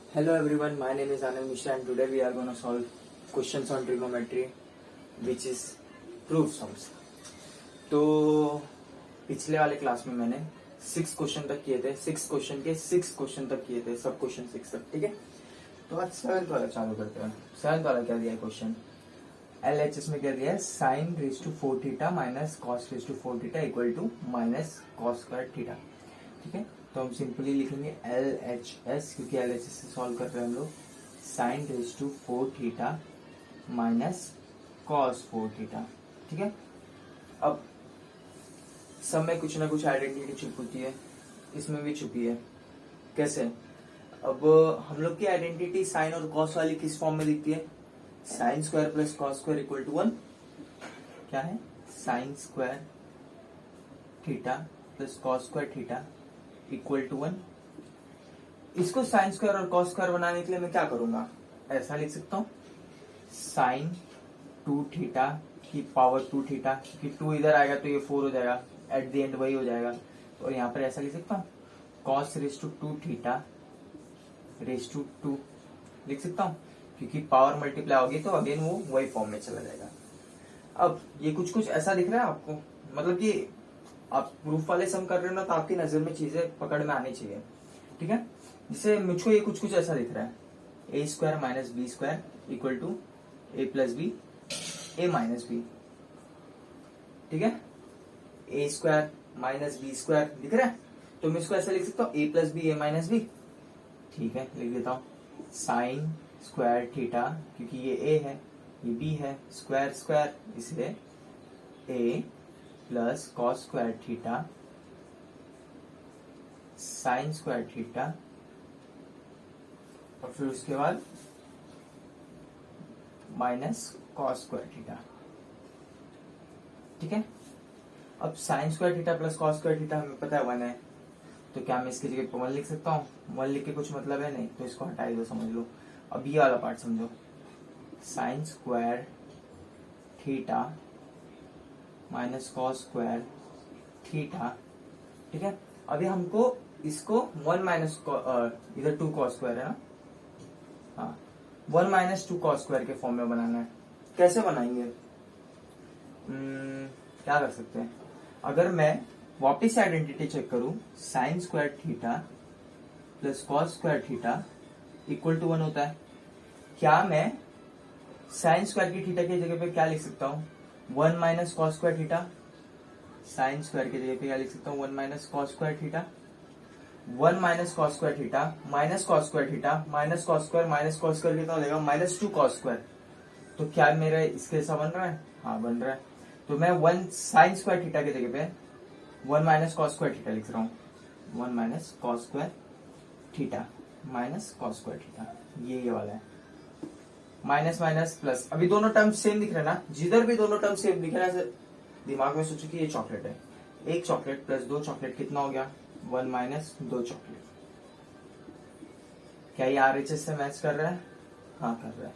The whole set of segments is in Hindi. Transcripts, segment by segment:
Hello everyone, my name is Anand Mishra and today we are going to solve questions on trigonometry which is proof sums. तो पिछले वाले क्लास में मैंने 6 क्वेश्चन तक किए थे, 6 क्वेश्चन के 6 क्वेश्चन तक किए थे, सब क्वेश्चन 6 तक, ठीक है। तो आज 7th वाला चालू करते हैं। 7th वाला क्या दिया है क्वेश्चन, LHS में क्या दिया है, sine raise to 4 theta minus cos raise to 4 theta equal to minus cos square theta, ठीक है। तो हम सिंपली लिखेंगे LHS, क्योंकि LHS से सॉल्व कर रहे हैं हम लोग, sine raise to 4 theta minus cos 4 theta, ठीक है। अब सब में कुछ ना कुछ आइडेंटिटी छुप होती है, इसमें भी छुपी है। कैसे? अब हम लोग की आइडेंटिटी साइन और कॉस वाली किस फॉर्म में दिखती है, sine square plus cos square equal to 1। क्या है? Sine square theta plus cos square theta equal to 1। इसको साइन स्क्वायर और कॉस स्क्वायर बनाने के लिए मैं क्या करूंगा, ऐसा लिख सकता हूं, साइन 2 थीटा की पावर 2 थीटा, क्योंकि 2 इधर आएगा तो ये 4 हो जाएगा, एट द एंड वही हो जाएगा। और यहाँ पर ऐसा लिख सकता हूँ, cos raise to 2 theta raise to 2 लिख सकता हूँ, क्योंकि पावर मल्टीप्लाई होगी तो अगेन वो वही फॉर्म में चला जाएगा। अब ये कुछ कुछ ऐसा दिख रहा है आपको, मतलब कि आप प्रूफ वाले सम कर रहे हो ना, तो आपकी नजर में चीजें पकड़ में आनी चाहिए, ठीक है। जिससे मुझको ये कुछ कुछ ऐसा दिख रहा है, ए square minus B square equal to A plus B A minus B, ठीक है। ए स्क्वायर माइनस बी स्क्वायर दिख रहा है, तो मैं इसको ऐसा लिख सकता हूँ, ए प्लस बी ए माइनस बी, ठीक है। लिख देता हूँ साइन स्क्वायर थीटा, क्योंकि ये ए है ये बी है, स्क्वायर स्क्वायर इसलिए A plus cos square theta sine square theta, और फिर उसके बाद माइनस कॉस स्क्वायर थीटा, ठीक है। अब sign square theta plus cos square theta हमें पता है 1 है, तो क्या मैं इसकी जगह 1 लिख सकता हूँ? 1 लिख के कुछ मतलब है नहीं, तो इसको हटा दो, समझ लो। अब ये वाला पार्ट समझो, sign square theta minus cos square theta, ठीक है। अभी हमको इसको 1 माइनस इधर 2 कॉस स्क्वायर है ना, हाँ 1 माइनस 2 कॉस स्क्वायर के फॉर्म में बनाना है। कैसे बनाएंगे? क्या कर सकते हैं, अगर मैं वापिस आइडेंटिटी चेक करूं, sine square theta plus cos square theta equal to 1 होता है। क्या मैं साइन स्क्वायर की थीटा की जगह पे क्या लिख सकता हूँ, 1 minus cos square theta. Sine square की जगह पे क्या लिख सकता हूँ, 1 minus cos square theta. 1 minus cos square theta minus cos square theta minus cos square minus cos square कितना हो जाएगा, माइनस 2 कॉस स्क्वायर। तो क्या मेरा इसके ऐसा बन रहा है? हाँ बन रहा है। तो मैं 1 साइन स्क्वायर थीटा की जगह पे 1 माइनस कॉस स्क्वायर थीटा लिख रहा हूँ, 1 minus cos square theta minus cos square theta, ये वाला है। माइनस माइनस प्लस, अभी दोनों टर्म सेम दिख रहे हैं ना, जिधर भी दोनों टर्म सेम दिख रहा है, दिमाग में सोचो कि ये चॉकलेट है, एक चॉकलेट प्लस 2 चॉकलेट कितना हो गया, 1 माइनस 2 चॉकलेट। क्या ये RHS से मैच कर रहा है? हाँ कर रहा है।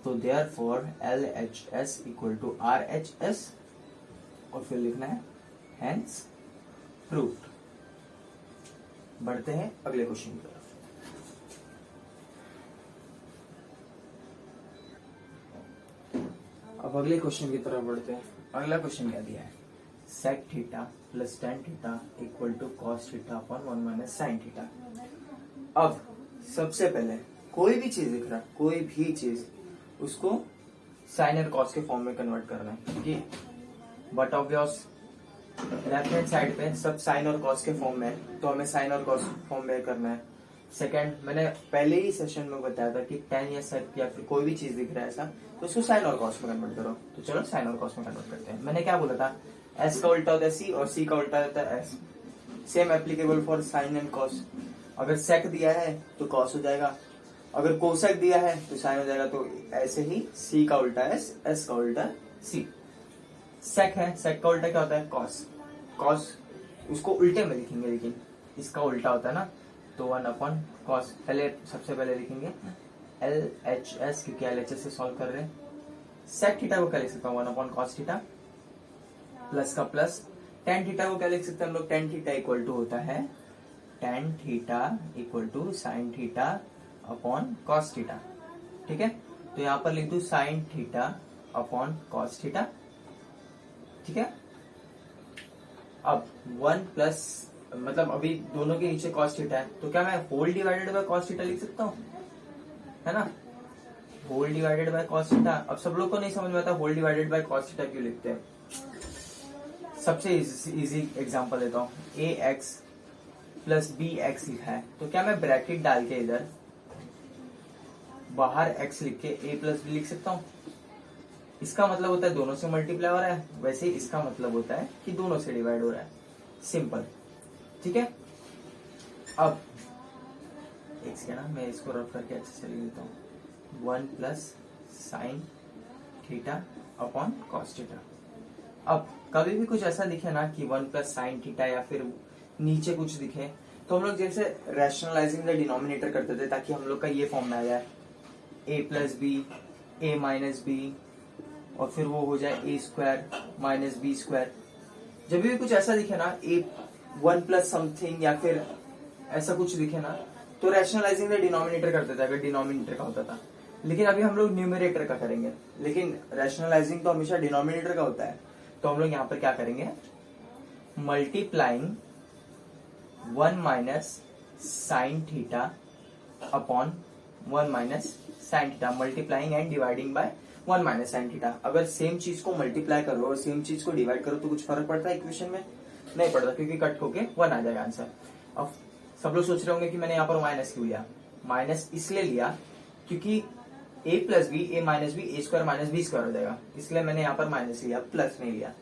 तो therefore LHS equal to RHS, और फिर लिखना है हेंस प्रूव्ड। बढ़ते हैं अगले क्वेश्चन की तरफ। अब अगले क्वेश्चन की तरफ बढ़ते हैं। अगला क्वेश्चन क्या दिया है, sec theta plus tan theta equal to cos theta upon 1 minus sine theta. अब सबसे पहले कोई भी चीज दिख रहा है, कोई भी चीज, उसको साइन और कॉस के फॉर्म में कन्वर्ट करना है, क्योंकि but obvious left hand side पे सब साइन और कॉस के फॉर्म में है, तो हमें साइन और कॉस फॉर्म में करना है। सेकंड, मैंने पहले ही सेशन में बताया था कि टेन या सेक या फिर कोई भी चीज दिख रहा है ऐसा, तो उसको साइन और कॉस में कन्वर्ट करो। तो चलो साइन और कॉस में कन्वर्ट करते हैं। मैंने क्या बोला था, एस का उल्टा होता है सी और सी का उल्टा होता है एस। Same applicable for sine and cos. अगर सेक दिया है तो कॉस हो जाएगा, अगर कोसेक दिया है तो साइन हो जाएगा। तो ऐसे ही सी का उल्टा एस, एस का उल्टा सी। सेक है, सेक का उल्टा क्या होता है, कॉस। कॉस उसको उल्टे में लिखेंगे, लेकिन इसका उल्टा होता है ना, तो 1 अपॉन कॉस। पहले सबसे पहले लिखेंगे LHS, क्योंकि LHS से सॉल्व कर रहे हैं। सेक थीटा को क्या लिख सकता हूँ, 1 अपॉन कॉस थीटा, प्लस का प्लस। टेन थीटा को क्या लिख सकते हैं हम लोग, टेन थीटा इक्वल टू होता है tan theta equal to sine theta upon cos theta. ठीक है, तो यहां पर लिख दू sine theta upon cos theta. ठीक है, अब 1 प्लस मतलब अभी दोनों के नीचे कॉस थीटा है, तो क्या मैं whole divided by cos theta लिख सकता हूँ, है ना, whole divided by cos theta. अब सब लोग को नहीं समझ में आता whole divided by cos theta क्यों लिखते हैं। सबसे इजी एग्जांपल देता हूँ, a x plus b x लिखा है, तो क्या मैं ब्रैकेट डाल के इधर बाहर x लिख के a प्लस बी लिख सकता हूँ। इसका मतलब होता है दोनों से मल्टीप्लाई हो रहा है, वैसे ही इसका मतलब होता है कि दोनों से डिवाइड हो रहा है, सिंपल। ठीक है, अब एक सेकेंड ना, मैं इसको रफ करके अच्छे से लिख देता हूँ, 1 plus sign theta upon cos theta. अब कभी भी कुछ ऐसा दिखे ना कि 1 प्लस साइन थीटा या फिर नीचे कुछ दिखे, तो हम लोग जैसे रैशनलाइजिंग द डिनोमिनेटर करते थे ताकि हम लोग का ये फॉर्म में आ जाए, a plus B A minus b और फिर वो हो जाए a square minus B square. जब भी कुछ ऐसा दिखे ना, ए 1 प्लस समथिंग या फिर ऐसा कुछ दिखे ना, तो रैशनलाइजिंग द डिनोमिनेटर करते थे अगर डिनोमिनेटर का होता था। लेकिन अभी हम लोग न्यूमरेटर का करेंगे, लेकिन रैशनलाइजिंग तो हमेशा डिनोमिनेटर का होता है। तो हम लोग यहाँ पर क्या करेंगे, multiplying 1 minus sine theta upon 1 minus sine theta, multiplying and dividing by 1 minus sine theta. अगर सेम चीज को मल्टीप्लाई करो और सेम चीज को डिवाइड करो तो कुछ फर्क पड़ता है इक्वेशन में? नहीं पड़ता, क्योंकि कट होके 1 आ जाएगा आंसर। अब सब लोग सोच रहे होंगे कि मैंने यहाँ पर माइनस क्यों लिया। माइनस इसलिए लिया क्योंकि a plus B A minus b a square minus B square हो जाएगा, इसलिए मैंने यहाँ पर माइनस लिया, प्लस नहीं लिया।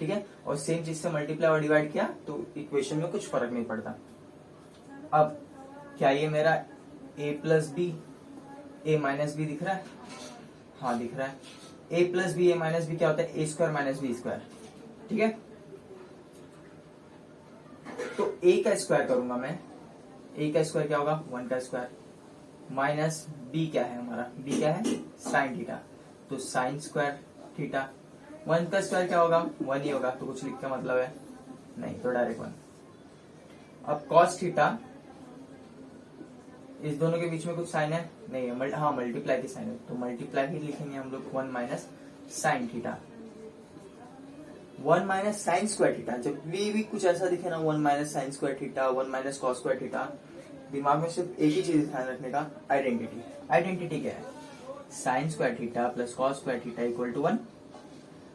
ठीक है, और सेम चीज से मल्टीप्लाई और डिवाइड किया तो इक्वेशन में कुछ फर्क नहीं पड़ता। अब क्या ये मेरा a plus B A minus b दिख रहा है? हाँ दिख रहा है। a plus B A minus b क्या होता है, ए स्क्वायर माइनस बी स्क्वायर। ठीक है, तो a का स्क्वायर करूंगा मैं, a का स्क्वायर क्या होगा, 1 का स्क्वायर, माइनस b क्या है हमारा, b क्या है साइन थीटा, तो साइन स्क्वायर थीटा। 1 का स्क्वायर क्या होगा, 1 ही होगा, तो कुछ लिख का मतलब है नहीं, तो डायरेक्ट 1। अब कॉस थीटा, इस दोनों के बीच में कुछ साइन है नहीं है, हाँ मल्टीप्लाई की साइन है, तो मल्टीप्लाई ही लिखेंगे हम लोग 1 minus sine theta, 1 minus sine square theta. जब भी कुछ ऐसा दिखे ना, 1 minus sine square theta, 1 minus cos square theta, दिमाग में सिर्फ एक ही चीज ध्यान रखने का, आइडेंटिटी। आइडेंटिटी क्या है, sine square theta plus cos square theta equal to 1।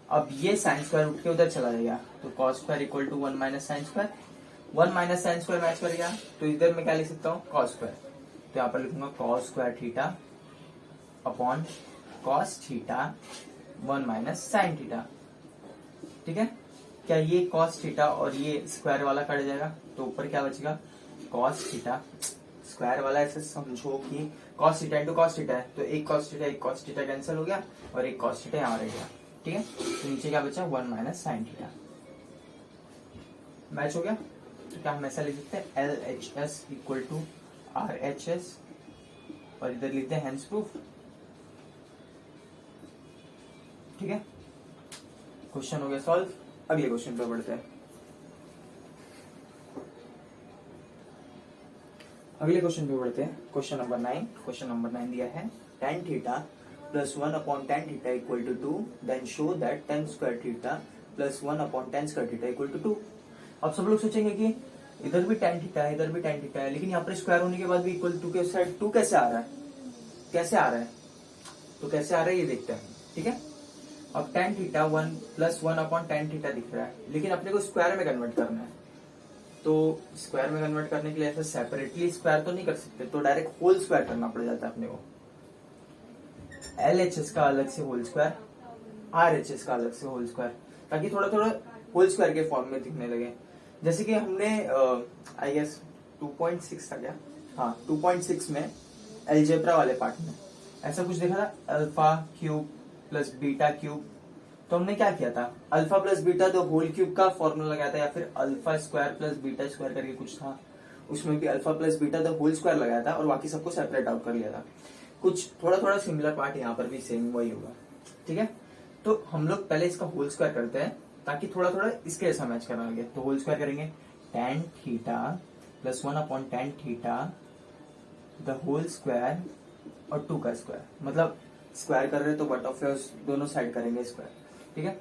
अब ये साइन स्क्वायर उठ के उधर चला जाएगा, तो cos square equal to 1 minus sine square, 1 minus sine square match कर गया, तो इधर मैं क्या लिख सकता हूँ, कॉस स्क्वायर। तो यहाँ पर लिखूंगा cos square theta upon cos theta 1 minus sine theta. ठीक है, क्या ये कॉस थीटा और ये स्क्वायर वाला कट जाएगा, तो ऊपर क्या बचेगा, कॉस थीटा। स्क्वायर वाला ऐसे समझो कि cos theta into cos theta है, तो एक कॉस थीटा कैंसिल हो गया और एक कॉस थीटा यहाँ रह गया। ठीक है, तो नीचे क्या बचा, 1 माइनस साइन थीटा। मैच हो गया, तो क्या हम ऐसा लिख सकते हैं, LHS इक्वल टू RHS, और इधर लिखते हैं हेंस प्रूफ। ठीक है, क्वेश्चन हो गया सॉल्व। अगले क्वेश्चन पे बढ़ते हैं। Question number 9। क्वेश्चन नंबर 9 दिया है, tan theta plus 1 upon tan theta equal to 2, then show that tan square theta plus 1 upon tan square theta equal to 2। अब सब लोग सोचेंगे कि इधर भी tan थीटा है, इधर भी tan थीटा है, लेकिन यहाँ पर स्क्वायर होने के बाद भी इक्वल टू के साइड 2 कैसे आ रहा है, तो कैसे आ रहा है ये देखते हैं। ठीक है, अब tan theta 1 plus 1 upon tan theta दिख रहा है, लेकिन अपने को स्क्वायर में कन्वर्ट करना है, तो स्क्वायर में कन्वर्ट करने के लिए ऐसे सेपरेटली स्क्वायर तो नहीं कर सकते, तो डायरेक्ट होल स्क्वायर करना पड़ जाता है अपने को। LHS का अलग से होल स्क्वायर, RHS का अलग से होल स्क्वायर, ताकि थोड़ा थोड़ा होल स्क्वायर के फॉर्म में दिखने लगे। जैसे कि हमने आई गेस 2.6 था क्या, हाँ 2.6 में एलजेब्रा वाले पार्ट में ऐसा कुछ देखा था, alpha cube plus beta cube. तो हमने क्या किया था, अल्फा प्लस बीटा तो होल क्यूब का फॉर्मूला लगाया था, या फिर alpha square plus beta square करके कुछ था, उसमें भी अल्फा प्लस बीटा तो होल स्क्वायर लगाया था और बाकी सबको सेपरेट आउट कर लिया था। कुछ थोड़ा थोड़ा सिमिलर पार्ट यहाँ पर भी सेम वही होगा। ठीक है, तो हम लोग पहले इसका होल स्क्वायर करते हैं ताकि थोड़ा थोड़ा इसके जैसा मैच करना लगे। तो होल स्क्वायर करेंगे, tan theta plus 1 upon tan theta the whole square और 2 का स्क्वायर, मतलब स्क्वायर कर रहे हैं तो बट ऑफ दोनों साइड करेंगे स्क्वायर, ठीक है।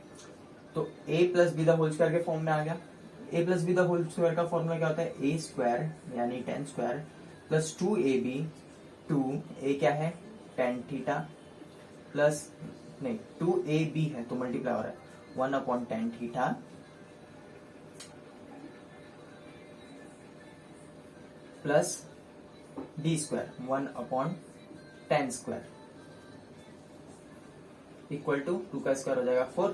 तो a plus B the whole square के फॉर्म में आ गया। a plus B the whole square का फॉर्मूला क्या होता है, a स्क्वायर यानी 10 स्क्वायर प्लस 2ab, 2a क्या है 10 थीटा प्लस नहीं 2ab है तो मल्टीप्लाई हो रहा है 1/10 theta plus d square 1/10 square equal to 2 का स्क्वायर हो जाएगा 4,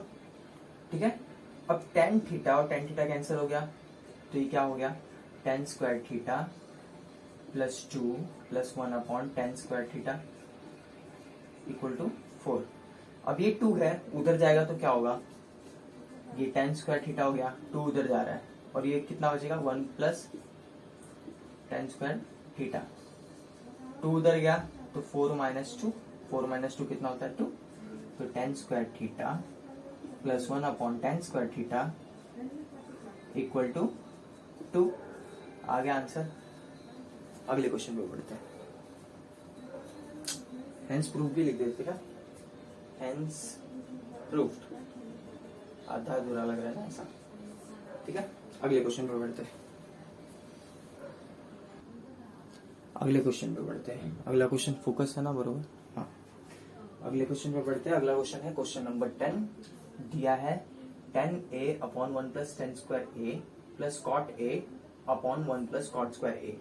ठीक है। अब tan थीटा और tan थीटा कैंसिल हो गया तो ये क्या हो गया, tan square theta plus 2 plus 1/10 square theta equal to 4। अब ये 2 है उधर जाएगा तो क्या होगा, ये tan स्क्वायर थीटा हो गया, 2 उधर जा रहा है और ये कितना बचेगा 1 प्लस tan स्क्वायर थीटा, 2 उधर गया तो 4 माइनस 2, 4 माइनस 2 कितना होता है 2, तो tan square theta plus 1/10 square theta equal to 2 आ गया आंसर। अगले क्वेश्चन पे बढ़ते हैं। हेंस प्रूफ भी लिख देते क्या, हेंस प्रूफ्ड, आधा अधूरा लग रहा है ना ऐसा, ठीक है। अगले क्वेश्चन पे बढ़ते हैं। अगले क्वेश्चन पे बढ़ते हैं। अगला क्वेश्चन फोकस है ना बरोबर, हाँ। अगले क्वेश्चन पे बढ़ते हैं। अगला क्वेश्चन है क्वेश्चन नंबर 10। दिया है tan a upon 1 plus tan square a plus cot a upon 1 plus cot square a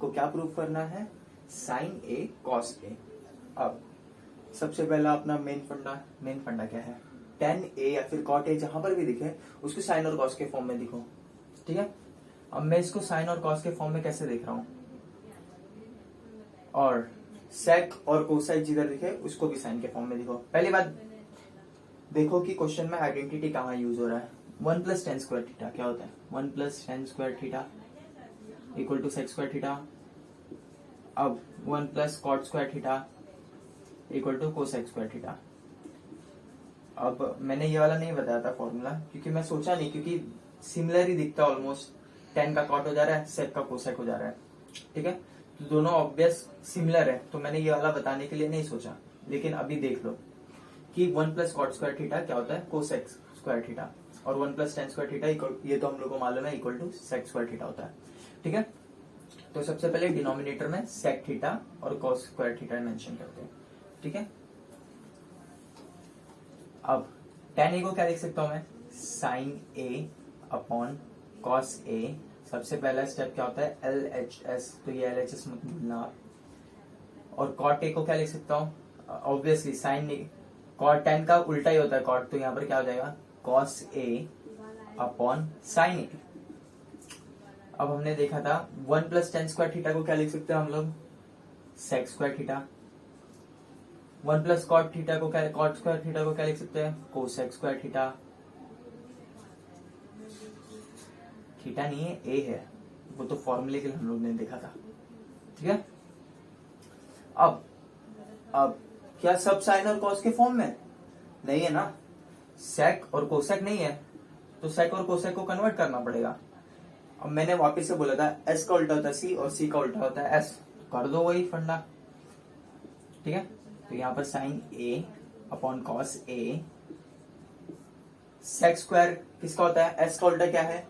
को क्या प्रूव करना है, sin a cos a। अब सबसे पहला अपना मेन फंडा क्या है, tan a या फिर cot a जहां पर भी दिखे उसको sin और cos के फॉर्म में दिखो, ठीक है। अब मैं इसको sin और cos के फॉर्म में कैसे देख रहा हूं, और sec और कोसाइक जिधर दिखे उसको भी साइन के फॉर्म में दिखो। पहली बात देखो कि क्वेश्चन में आइडेंटिटी कहाँ यूज हो रहा है। 1 प्लस tan स्क्वायर थीटा क्या होता है, 1 plus tan square theta equal to sec square theta. अब 1 plus cot square theta equal to cosec square theta. अब मैंने ये वाला नहीं बताया था फॉर्मूला क्योंकि मैं सोचा नहीं, क्योंकि सिमिलर ही दिखता है ऑलमोस्ट, tan का cot हो जा रहा है, sec का कोसेक हो जा रहा है, ठीक है। तो दोनों ऑब्वियस सिमिलर है तो मैंने ये वाला बताने के लिए नहीं सोचा। लेकिन अभी देख लो कि 1 प्लस कॉट स्क्वायर थीटा क्या होता है, कोसेक स्क्वायर थीटा, और 1 प्लस tan स्क्वायर थीटा ये तो हम लोग को मालूम है equal to sec square theta होता है, ठीक है। तो सबसे पहले डिनोमिनेटर में सेक थीटा और कॉस स्क्वायर थीटा मेंशन करते हैं, ठीक है। अब tan a को क्या लिख सकता हूं मैं, sine a upon cos a। सबसे पहला स्टेप क्या होता है LHS, तो ये LHS मत भूलना। और cot a को क्या लिख सकता हूँ, ऑब्वियसली साइन cot tan का उल्टा ही होता है cot, तो यहाँ पर क्या हो जाएगा cos a upon sine a। अब हमने देखा था 1 प्लस tan स्क्वायर थीटा को क्या लिख सकते हैं हम लोग, sec square theta. 1 plus cot theta को क्या, cot स्क्वायर थीटा को क्या लिख सकते हैं, कोसेक स्क्वायर थीटा। थीटा नहीं है a है, वो तो फॉर्मूले के लिए हम लोग ने देखा था, ठीक है। अब क्या सब साइन और कॉस के फॉर्म में नहीं है ना, सेक और कोसेक नहीं है तो सेक और कोसेक को कन्वर्ट करना पड़ेगा। अब मैंने वापस से बोला था एस का उल्टा होता है सी और सी का उल्टा होता है एस, कर दो वही फंडा, ठीक है। तो यहाँ पर sign A upon cos A, sec square किसका होता है, एस का उल्टा क्या है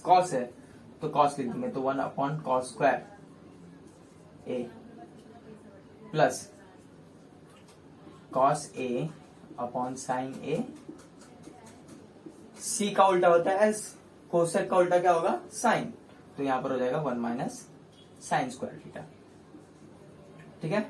कॉस है तो कॉस लिख देंगे, तो 1 upon cos square A plus cos A upon sine ए। सी का उल्टा होता है एस, कोसेक का उल्टा क्या होगा साइन, तो यहां पर हो जाएगा 1 माइनस साइन स्क्वायर थीटा, ठीक है।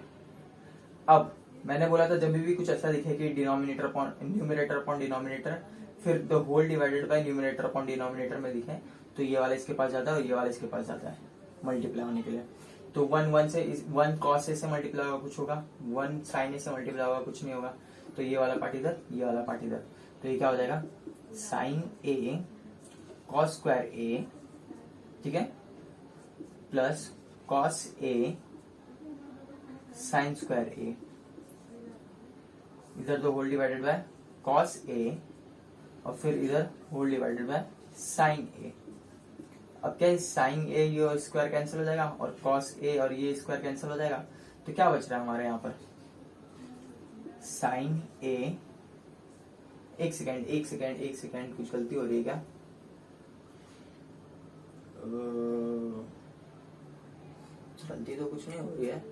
अब मैंने बोला था जब भी कुछ ऐसा दिखे कि denominator upon numerator upon denominator फिर the whole divided by numerator upon denominator में दिखे तो ये वाला इसके पास जाता है और ये वाला इसके पास जाता है मल्टीप्लाई होने के लिए। तो 1 से 1 कॉस ए से मल्टीप्लाई होगा कुछ होगा, 1 साइन ए से मल्टीप्लाई होगा कुछ नहीं होगा, तो ये वाला पार्ट इधर ये वाला पार्ट इधर, तो ये क्या हो जाएगा साइन ए कॉस स्क्वायर ए, ठीक है, plus cos A sine square ए, इधर तो whole divided by cos A और फिर इधर होल डिवाइडेड बाय साइन ए। अब क्या है, साइन ए ये स्क्वायर कैंसिल हो जाएगा और कॉस ए और ये स्क्वायर कैंसिल हो जाएगा, तो क्या बच रहा है हमारे यहाँ पर, साइन ए, एक सेकेंड कुछ गलती हो रही है क्या, गलती तो कुछ नहीं हो रही है,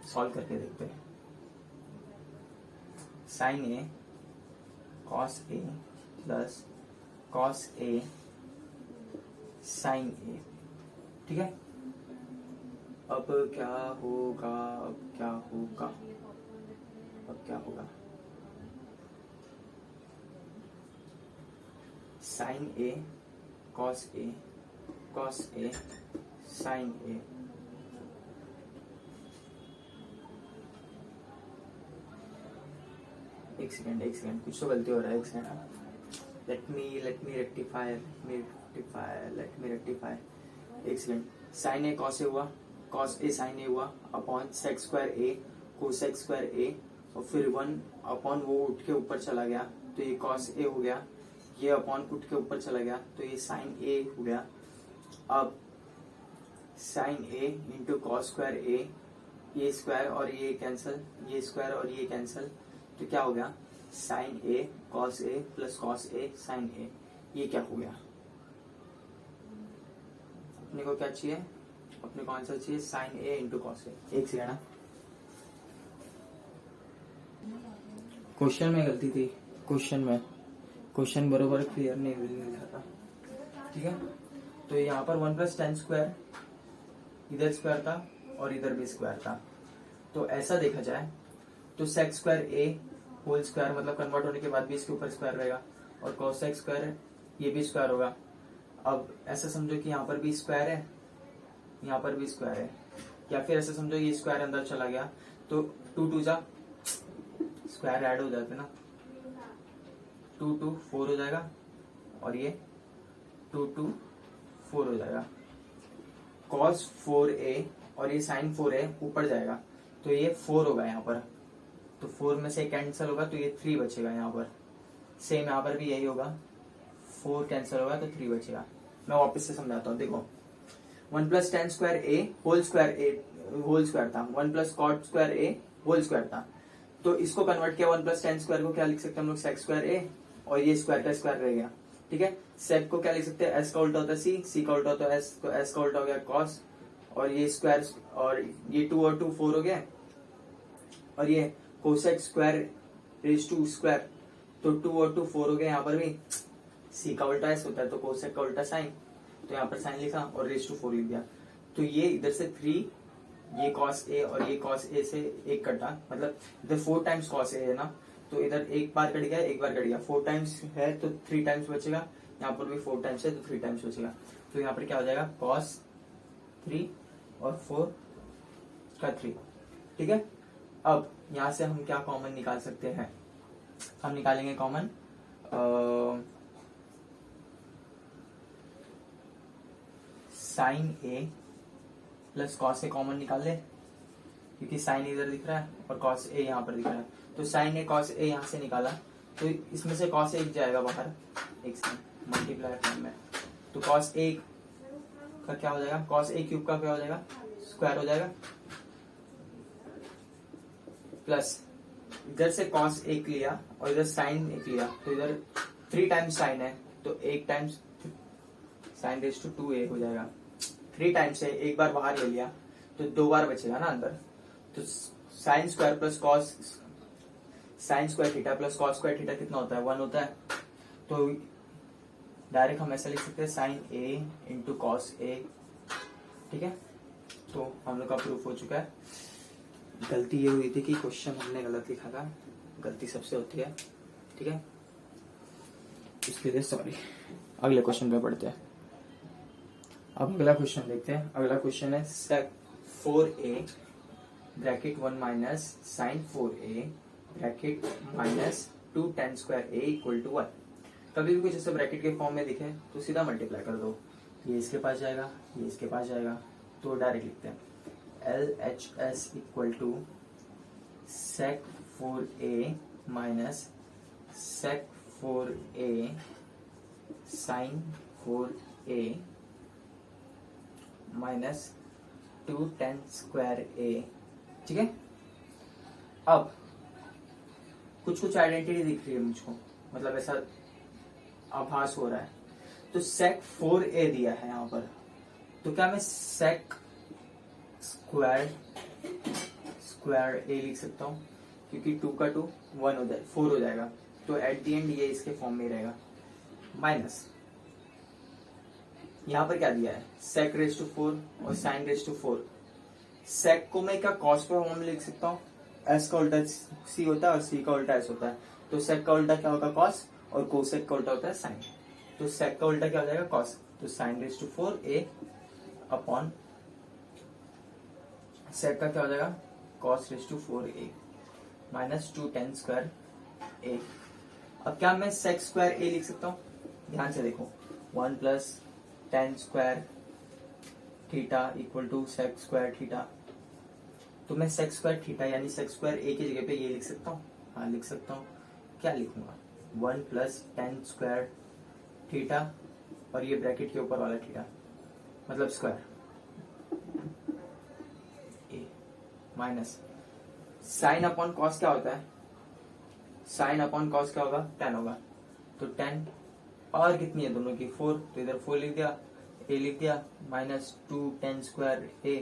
सॉल्व करके देखते हैं। Sign A cos A plus cos A sign ए, ठीक है। अब क्या होगा, sign A cos A sign ए, एक सेकेंड कुछ तो गलती हो रहा है, एक सेकेंड, लेट मी रेक्टिफाई, एक second. Sign A cos A हुआ, कॉस ए साइन ए हुआ अपॉन सेक स्क्वायर ए कोसेक स्क्वायर ए, और फिर 1 अपॉन वो उठ के ऊपर चला गया तो ये कॉस ए हो गया, ये अपॉन उठ के ऊपर चला गया तो ये साइन ए हो गया। अब साइन ए इंटू कॉस स्क्वायर ए, ये स्क्वायर और ये कैंसिल, ये स्क्वायर और ये कैंसिल, तो क्या हो गया, sign A cos A plus cos A sign ए, ये क्या हो गया, अपने को क्या चाहिए, अपने को आंसर चाहिए sign A into cos A. एक सेकेंड, क्वेश्चन में गलती थी, क्वेश्चन बरोबर क्लियर नहीं लिखा था, ठीक है। तो यहाँ पर 1 प्लस टेन स्क्वायर, इधर स्क्वायर था और इधर भी स्क्वायर था, तो ऐसा देखा जाए तो सेक स्क्वायर ए होल स्क्वायर मतलब कन्वर्ट होने के बाद भी इसके ऊपर स्क्वायर रहेगा, और कोसेक स्क्वायर ये भी स्क्वायर होगा। अब ऐसा समझो कि यहाँ पर भी स्क्वायर है, यहाँ पर भी स्क्वायर है, या फिर ऐसा समझो ये स्क्वायर अंदर चला गया तो 2 2 जा स्क्वायर ऐड हो जाते ना, 2 2 4 हो जाएगा, और ये 2 2 4 हो जाएगा। cos 4a और ये sin 4a ऊपर जाएगा तो ये 4 होगा यहाँ पर, तो 4 में से कैंसिल होगा तो ये 3 बचेगा यहाँ पर। सेम यहाँ पर भी यही होगा, 4 कैंसिल होगा तो 3 बचेगा। मैं वापस से समझाता हूँ, देखो 1 प्लस टेन स्क्वायर ए होल स्क्वायर था, 1 प्लस कॉट स्क्वायर ए होल स्क्वायर था, तो इसको कन्वर्ट किया 1 प्लस टेन स्क्वायर को क्या लिख सकते हैं हम लोग, सेक स्क्वायर ए, और ये स्क्वायर का स्क्वायर रह गया, ठीक है। सेक को क्या लिख सकते हैं, एस का उल्टा होता है सी का उल्टा होता है एस, तो एस का उल्टा हो गया कॉस, और ये स्क्वायर और ये 2 और 2 4 हो गया, और ये cosec square raise to square, तो 2 और 2 4 हो गए। यहाँ पर भी सी का उल्टा एस होता है तो कोसेक का उल्टा साइन, तो यहाँ पर साइन लिखा और रेज टू 4 लिख दिया, तो ये इधर से 3, ये कॉस ए और ये कॉस ए से एक कटा, मतलब इधर 4 टाइम्स कॉस ए है ना, तो इधर एक बार कट गया, एक बार कट गया, 4 टाइम्स है तो 3 टाइम्स बचेगा, यहाँ पर भी 4 टाइम्स है तो 3 टाइम्स बचेगा, तो यहाँ पर क्या हो जाएगा कॉस 3 और 4 का 3, ठीक है। अब यहाँ से हम क्या कॉमन निकाल सकते हैं, हम निकालेंगे common sign A plus cos A common निकाल ले, क्योंकि साइन इधर दिख रहा है और कॉस ए यहाँ पर दिख रहा है, तो साइन ए कॉस ए यहाँ से निकाला तो इसमें से कॉस ए जाएगा बाहर, एक सेकंड मल्टीप्लाई फॉर्म में, तो कॉस ए का क्या हो जाएगा, कॉस ए क्यूब का क्या हो जाएगा, स्क्वायर हो जाएगा, प्लस इधर से कॉस एक लिया और इधर साइन एक लिया, तो इधर 3 टाइम्स साइन है तो 1 times sign raise to 2a हो जाएगा, 3 टाइम्स है, एक बार बाहर ले लिया तो 2 बार बचेगा ना अंदर, तो sign square plus cos sine square theta plus cos square theta कितना होता है, 1 होता है, तो डायरेक्ट हम ऐसा लिख सकते हैं sign A into cos A, ठीक है। तो हम लोग का प्रूफ हो चुका है। गलती ये हुई थी कि क्वेश्चन हमने गलत लिखा था, गलती सबसे होती है, ठीक है, इसके लिए सॉरी। अगले क्वेश्चन पे पढ़ते हैं। अब अगला क्वेश्चन देखते हैं। अगला क्वेश्चन है sec 4a bracket 1 minus sine 4a bracket minus 2 tan square a equal to 1। कभी भी कुछ ऐसे ब्रैकेट के फॉर्म में दिखे तो सीधा मल्टीप्लाई कर दो, ये इसके पास जाएगा, ये इसके पास जाएगा, तो डायरेक्ट लिखते हैं LHS equal to sec 4a minus sec 4a sine 4a minus 2 10 square a। ठीक है, अब कुछ कुछ आइडेंटिटी दिख रही है मुझको, मतलब ऐसा आभास हो रहा है। तो sec 4a दिया है यहाँ पर, तो क्या मैं sec स्क्वायर a लिख सकता हूँ, क्योंकि 2 का 2 1 हो जाए 4 हो जाएगा, तो एट द एंड ये इसके फॉर्म में रहेगा। माइनस यहाँ पर क्या दिया है, sec रेज टू 4 और sin रेज टू 4। sec को मैं क्या cos के फॉर्म में लिख सकता हूँ, s का उल्टा c होता है और c का उल्टा s होता है, तो sec का उल्टा क्या होगा cos, और cosec का उल्टा होता है sin। तो sec का उल्टा क्या हो जाएगा cos, तो sin raise to 4a upon sec का क्या हो जाएगा cos raise to 4a minus 2 10 square a। अब क्या मैं sec स्क्वायर a लिख सकता हूँ, ध्यान से देखो, 1 plus 10 square theta equal to sec square theta. तो मैं sec स्क्वायर थीटा यानी sec स्क्वायर a की जगह पे ये लिख सकता हूँ, हाँ लिख सकता हूँ। क्या लिखूंगा, 1 प्लस 10 स्क्वायर थीटा और ये ब्रैकेट के ऊपर वाला थीटा मतलब square a minus sine upon cos क्या होता है, साइन अपॉन कॉस क्या होगा 10 होगा, तो 10 पावर कितनी है दोनों की 4, तो इधर 4 लिख दिया, a लिख दिया, माइनस 2 10 स्क्वायर a।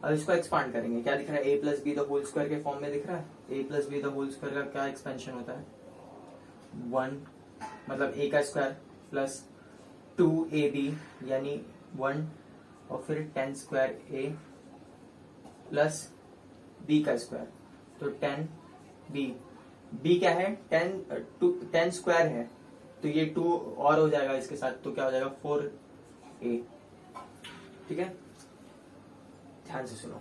अब इसको एक्सपांड करेंगे, क्या दिख रहा है, a plus B the whole square के फॉर्म में दिख रहा है। a plus B the whole square का क्या एक्सपेंशन होता है, 1 मतलब a का स्क्वायर प्लस 2ab यानी 1 और फिर 10 स्क्वायर a प्लस b का स्क्वायर, तो 10b। b क्या है 10 स्क्वायर है, तो ये 2 और हो जाएगा इसके साथ, तो क्या हो जाएगा 4a। ठीक है, ध्यान से सुनो,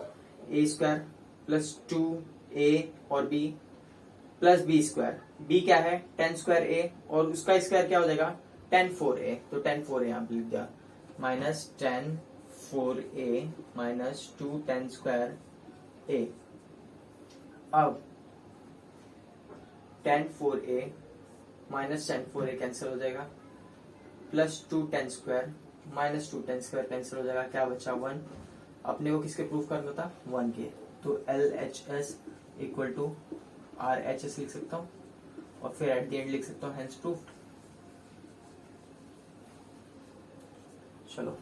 a स्क्वायर प्लस 2a और b plus b square. b क्या है 10 स्क्वायर a और उसका स्क्वायर क्या हो जाएगा 10 4a, तो 10 4a यहाँ पे लिख दिया, minus 10 4a minus 2 10 square a। अब 10 4a माइनस 10 4a कैंसिल हो जाएगा, plus 2 10 square minus 2 10 square cancel हो जाएगा, क्या बचा 1। अपने को किसके प्रूफ करना था 1 के, तो LHS इक्वल टू RHS लिख सकता हूँ और फिर एट द एंड लिख सकता हूँ हेंस प्रूफ्ड। चलो